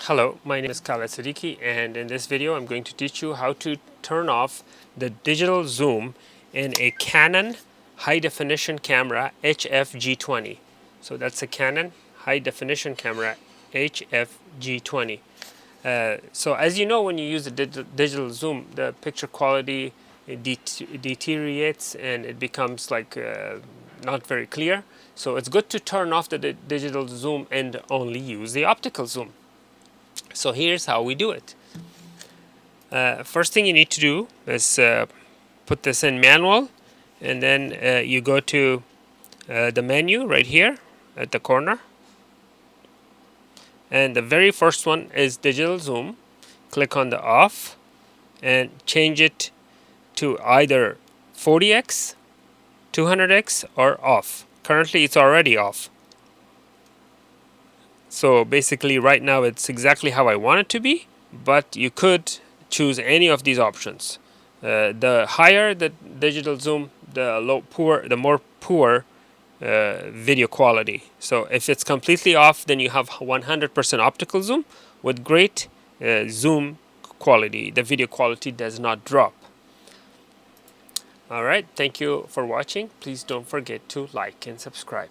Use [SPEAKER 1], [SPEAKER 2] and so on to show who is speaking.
[SPEAKER 1] Hello, my name is Khaled Siddiqui, and in this video I'm going to teach you how to turn off the digital zoom in a Canon high definition camera HF-G20. So that's a Canon high definition camera HF-G20. So as you know, when you use the digital zoom, the picture quality deteriorates and it becomes like not very clear. So it's good to turn off the digital zoom and only use the optical zoom. So here's how we do it. First thing you need to do is put this in manual, and then you go to the menu right here at the corner, and the very first one is digital zoom. Click on the off and change it to either 40x, 200x, or off. Currently it's already off. So basically right now it's exactly how I want it to be, but you could choose any of these options. The higher the digital zoom, the more poor video quality. So if it's completely off, then you have 100% optical zoom with great zoom quality. The video quality does not drop. Alright, thank you for watching. Please don't forget to like and subscribe.